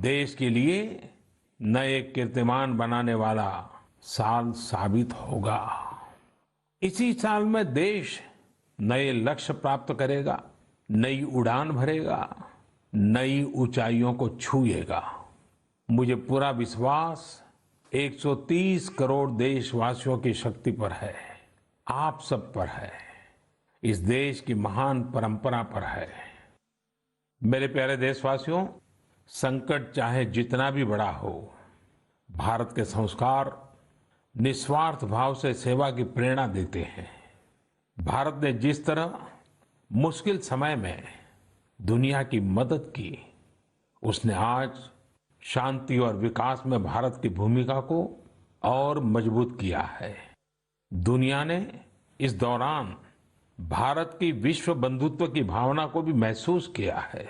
देश के लिए नए कीर्तिमान बनाने वाला साल साबित होगा। इसी साल में देश नए लक्ष्य प्राप्त करेगा, नई उड़ान भरेगा, नई ऊंचाइयों को छुएगा। मुझे पूरा विश्वास 130 करोड़ देशवासियों की शक्ति पर है, आप सब पर है, इस देश की महान परंपरा पर है। मेरे प्यारे देशवासियों, संकट चाहे जितना भी बड़ा हो, भारत के संस्कार निस्वार्थ भाव से सेवा की प्रेरणा देते हैं। भारत ने जिस तरह मुश्किल समय में दुनिया की मदद की, उसने आज शांति और विकास में भारत की भूमिका को और मजबूत किया है। दुनिया ने इस दौरान भारत की विश्व बंधुत्व की भावना को भी महसूस किया है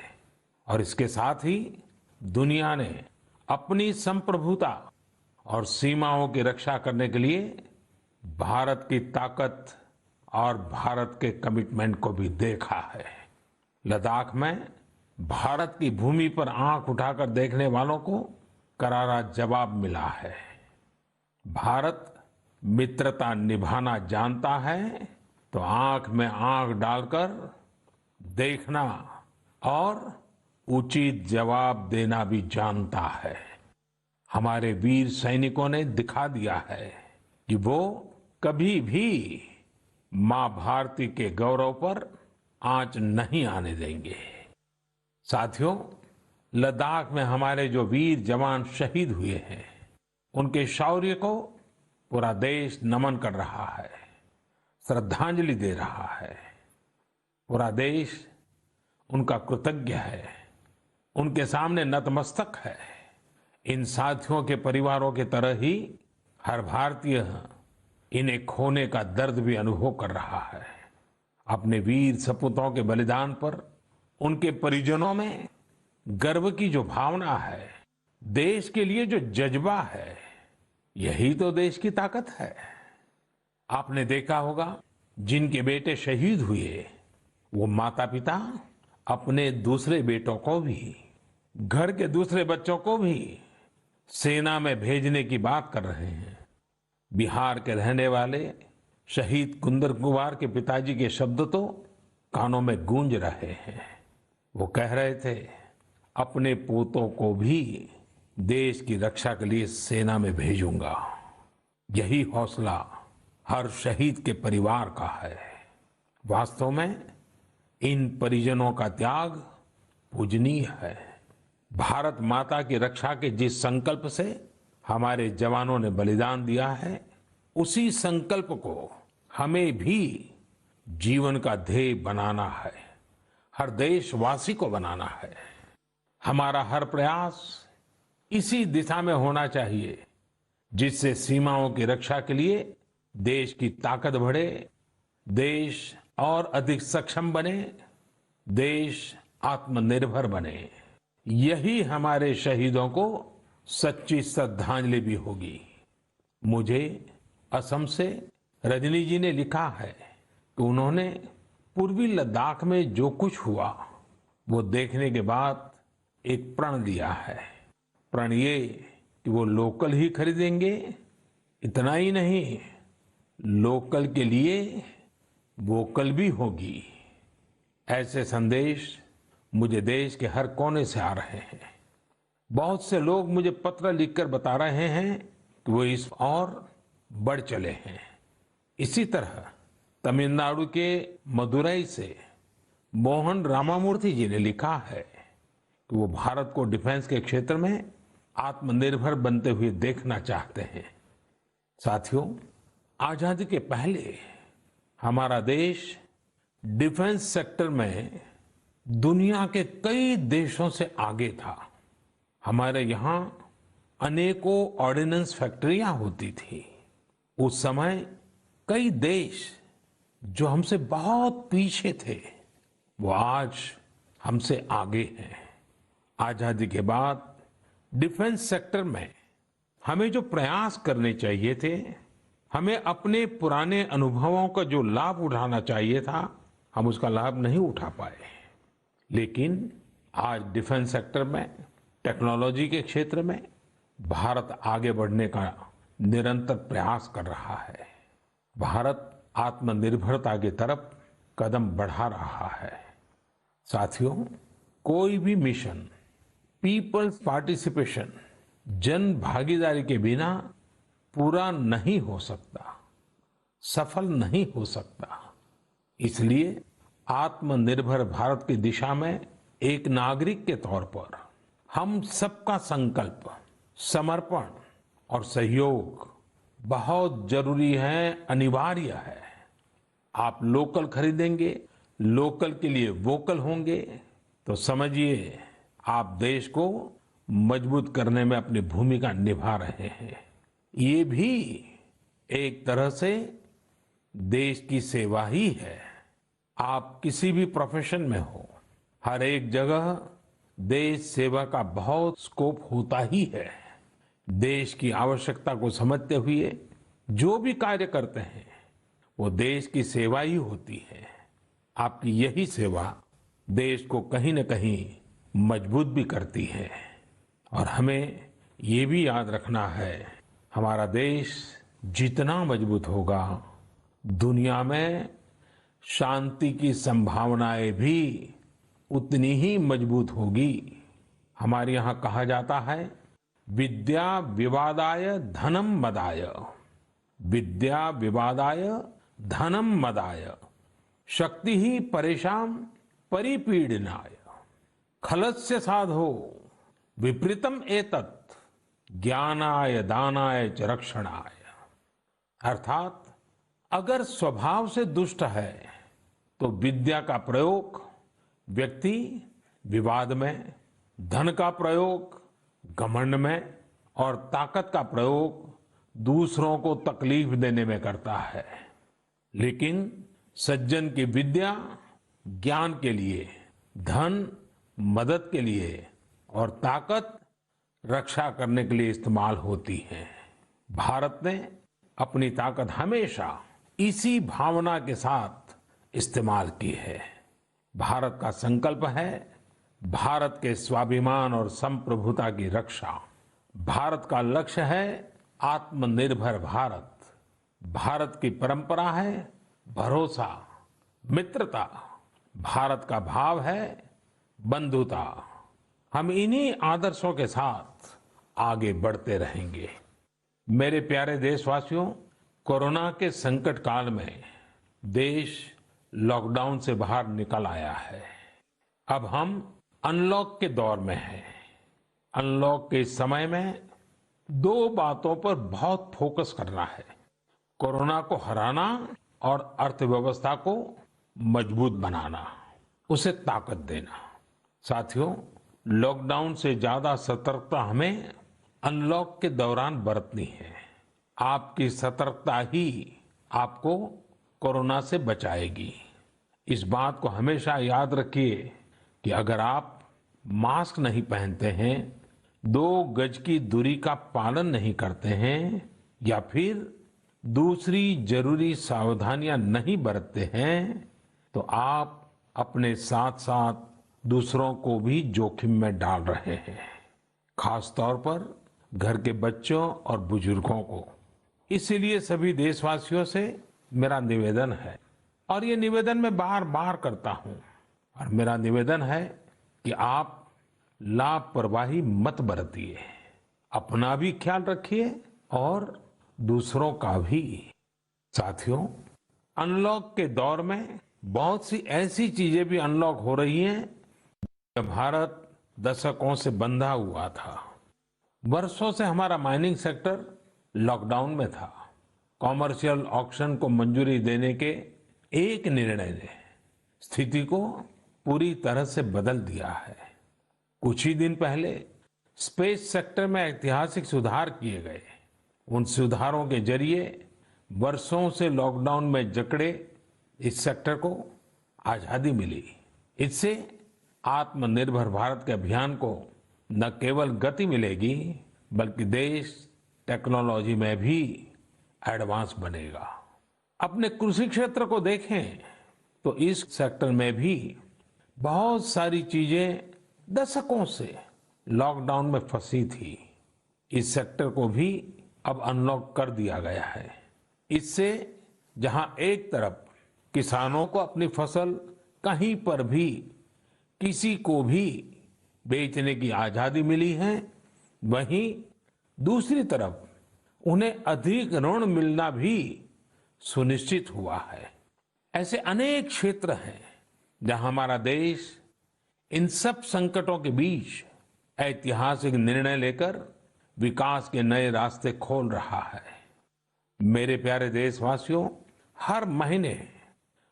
और इसके साथ ही दुनिया ने अपनी संप्रभुता और सीमाओं की रक्षा करने के लिए भारत की ताकत और भारत के कमिटमेंट को भी देखा है। लद्दाख में भारत की भूमि पर आंख उठाकर देखने वालों को करारा जवाब मिला है। भारत मित्रता निभाना जानता है तो आंख में आंख डालकर देखना और उचित जवाब देना भी जानता है। हमारे वीर सैनिकों ने दिखा दिया है कि वो कभी भी मां भारती के गौरव पर आंच नहीं आने देंगे। साथियों, लद्दाख में हमारे जो वीर जवान शहीद हुए हैं, उनके शौर्य को पूरा देश नमन कर रहा है, श्रद्धांजलि दे रहा है। पूरा देश उनका कृतज्ञ है, उनके सामने नतमस्तक है। इन साथियों के परिवारों की तरह ही हर भारतीय इन्हें खोने का दर्द भी अनुभव कर रहा है। अपने वीर सपूतों के बलिदान पर उनके परिजनों में गर्व की जो भावना है, देश के लिए जो जज्बा है, यही तो देश की ताकत है। आपने देखा होगा, जिनके बेटे शहीद हुए वो माता पिता अपने दूसरे बेटों को भी, घर के दूसरे बच्चों को भी सेना में भेजने की बात कर रहे हैं। बिहार के रहने वाले शहीद कुंदन कुमार के पिताजी के शब्द तो कानों में गूंज रहे हैं। वो कह रहे थे, अपने पोतों को भी देश की रक्षा के लिए सेना में भेजूंगा। यही हौसला हर शहीद के परिवार का है। वास्तव में इन परिजनों का त्याग पूजनीय है। भारत माता की रक्षा के जिस संकल्प से हमारे जवानों ने बलिदान दिया है, उसी संकल्प को हमें भी जीवन का ध्येय बनाना है, हर देशवासी को बनाना है। हमारा हर प्रयास इसी दिशा में होना चाहिए, जिससे सीमाओं की रक्षा के लिए देश की ताकत बढ़े, देश और अधिक सक्षम बने, देश आत्मनिर्भर बने। यही हमारे शहीदों को सच्ची श्रद्धांजलि भी होगी। मुझे असम से रजनी जी ने लिखा है कि उन्होंने पूर्वी लद्दाख में जो कुछ हुआ वो देखने के बाद एक प्रण लिया है। प्रण ये कि वो लोकल ही खरीदेंगे, इतना ही नहीं, लोकल के लिए वोकल भी होगी। ऐसे संदेश मुझे देश के हर कोने से आ रहे हैं। बहुत से लोग मुझे पत्र लिखकर बता रहे हैं कि वो इस और बढ़ चले हैं। इसी तरह तमिलनाडु के मदुरई से मोहन रामामूर्ति जी ने लिखा है कि वो भारत को डिफेंस के क्षेत्र में आत्मनिर्भर बनते हुए देखना चाहते हैं। साथियों, आजादी के पहले हमारा देश डिफेंस सेक्टर में दुनिया के कई देशों से आगे था। हमारे यहाँ अनेकों ऑर्डिनेंस फैक्ट्रियां होती थी। उस समय कई देश जो हमसे बहुत पीछे थे, वो आज हमसे आगे हैं। आजादी के बाद डिफेंस सेक्टर में हमें जो प्रयास करने चाहिए थे, हमें अपने पुराने अनुभवों का जो लाभ उठाना चाहिए था, हम उसका लाभ नहीं उठा पाए। लेकिन आज डिफेंस सेक्टर में टेक्नोलॉजी के क्षेत्र में भारत आगे बढ़ने का निरंतर प्रयास कर रहा है। भारत आत्मनिर्भरता की तरफ कदम बढ़ा रहा है। साथियों, कोई भी मिशन पीपल्स पार्टिसिपेशन, जन भागीदारी के बिना पूरा नहीं हो सकता, सफल नहीं हो सकता। इसलिए आत्मनिर्भर भारत की दिशा में एक नागरिक के तौर पर हम सबका संकल्प, समर्पण और सहयोग बहुत जरूरी है, अनिवार्य है। आप लोकल खरीदेंगे, लोकल के लिए वोकल होंगे, तो समझिए आप देश को मजबूत करने में अपनी भूमिका निभा रहे हैं। ये भी एक तरह से देश की सेवा ही है। आप किसी भी प्रोफेशन में हो, हर एक जगह देश सेवा का बहुत स्कोप होता ही है। देश की आवश्यकता को समझते हुए जो भी कार्य करते हैं वो देश की सेवा ही होती है। आपकी यही सेवा देश को कहीं न कहीं मजबूत भी करती है। और हमें ये भी याद रखना है, हमारा देश जितना मजबूत होगा, दुनिया में शांति की संभावनाएं भी उतनी ही मजबूत होगी। हमारे यहाँ कहा जाता है, विद्या विवादाय धनम मदाय, विद्या विवादाय धनम मदाय, शक्ति ही परेशान परिपीडनाय, खलस्य साधो विपरीतम एतत्, ज्ञानाय दानाय च रक्षणाय। अर्थात अगर स्वभाव से दुष्ट है तो विद्या का प्रयोग व्यक्ति विवाद में, धन का प्रयोग घमंड में और ताकत का प्रयोग दूसरों को तकलीफ देने में करता है। लेकिन सज्जन की विद्या ज्ञान के लिए, धन मदद के लिए और ताकत रक्षा करने के लिए इस्तेमाल होती है। भारत ने अपनी ताकत हमेशा इसी भावना के साथ इस्तेमाल की है। भारत का संकल्प है भारत के स्वाभिमान और संप्रभुता की रक्षा। भारत का लक्ष्य है आत्मनिर्भर भारत। भारत की परंपरा है भरोसा, मित्रता। भारत का भाव है बंधुता। हम इन्हीं आदर्शों के साथ आगे बढ़ते रहेंगे। मेरे प्यारे देशवासियों, कोरोना के संकट काल में देश लॉकडाउन से बाहर निकल आया है। अब हम अनलॉक के दौर में हैं। अनलॉक के समय में दो बातों पर बहुत फोकस करना है, कोरोना को हराना और अर्थव्यवस्था को मजबूत बनाना, उसे ताकत देना। साथियों, लॉकडाउन से ज्यादा सतर्कता हमें अनलॉक के दौरान बरतनी है। आपकी सतर्कता ही आपको कोरोना से बचाएगी। इस बात को हमेशा याद रखिए कि अगर आप मास्क नहीं पहनते हैं, 2 गज की दूरी का पालन नहीं करते हैं या फिर दूसरी जरूरी सावधानियां नहीं बरतते हैं, तो आप अपने साथ साथ दूसरों को भी जोखिम में डाल रहे हैं। खास तौर पर घर के बच्चों और बुजुर्गों को। इसीलिए सभी देशवासियों से मेरा निवेदन है, और ये निवेदन मैं बार बार करता हूं, और मेरा निवेदन है कि आप लापरवाही मत बरतिए। अपना भी ख्याल रखिए और दूसरों का भी। साथियों, अनलॉक के दौर में बहुत सी ऐसी चीजें भी अनलॉक हो रही हैं जब भारत दशकों से बंधा हुआ था। वर्षों से हमारा माइनिंग सेक्टर लॉकडाउन में था। कॉमर्शियल ऑक्शन को मंजूरी देने के एक निर्णय ने स्थिति को पूरी तरह से बदल दिया है। कुछ ही दिन पहले स्पेस सेक्टर में ऐतिहासिक सुधार किए गए। उन सुधारों के जरिए वर्षों से लॉकडाउन में जकड़े इस सेक्टर को आजादी मिली। इससे आत्मनिर्भर भारत के अभियान को न केवल गति मिलेगी, बल्कि देश टेक्नोलॉजी में भी एडवांस बनेगा। अपने कृषि क्षेत्र को देखें तो इस सेक्टर में भी बहुत सारी चीजें दशकों से लॉकडाउन में फंसी थी। इस सेक्टर को भी अब अनलॉक कर दिया गया है। इससे जहां एक तरफ किसानों को अपनी फसल कहीं पर भी किसी को भी बेचने की आजादी मिली है, वहीं दूसरी तरफ उन्हें अधिक ऋण मिलना भी सुनिश्चित हुआ है। ऐसे अनेक क्षेत्र हैं जहां हमारा देश इन सब संकटों के बीच ऐतिहासिक निर्णय लेकर विकास के नए रास्ते खोल रहा है। मेरे प्यारे देशवासियों, हर महीने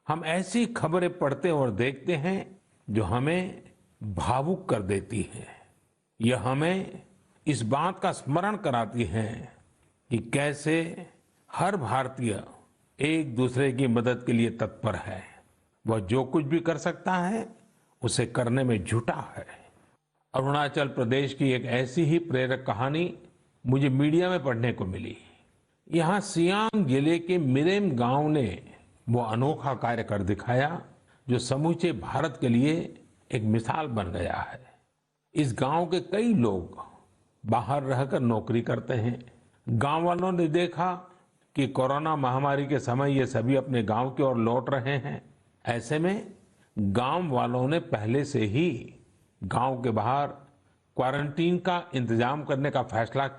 हम ऐसी खबरें पढ़ते और देखते हैं जो हमें भावुक कर देती हैं। यह हमें इस बात का स्मरण कराती हैं कि कैसे हर भारतीय एक दूसरे की मदद के लिए तत्पर है। वह जो कुछ भी कर सकता है उसे करने में जुटा है। अरुणाचल प्रदेश की एक ऐसी ही प्रेरक कहानी मुझे मीडिया में पढ़ने को मिली। यहाँ सियांग जिले के मिरेम गांव ने वो अनोखा कार्य कर दिखाया जो समूचे भारत के लिए एक मिसाल बन गया है। इस गांव के कई लोग बाहर रहकर नौकरी करते हैं। गांव वालों ने देखा कि कोरोना महामारी के समय ये सभी अपने गांव की ओर लौट रहे हैं। ऐसे में गांव वालों ने पहले से ही गांव के बाहर क्वारंटीन का इंतजाम करने का फैसला किया।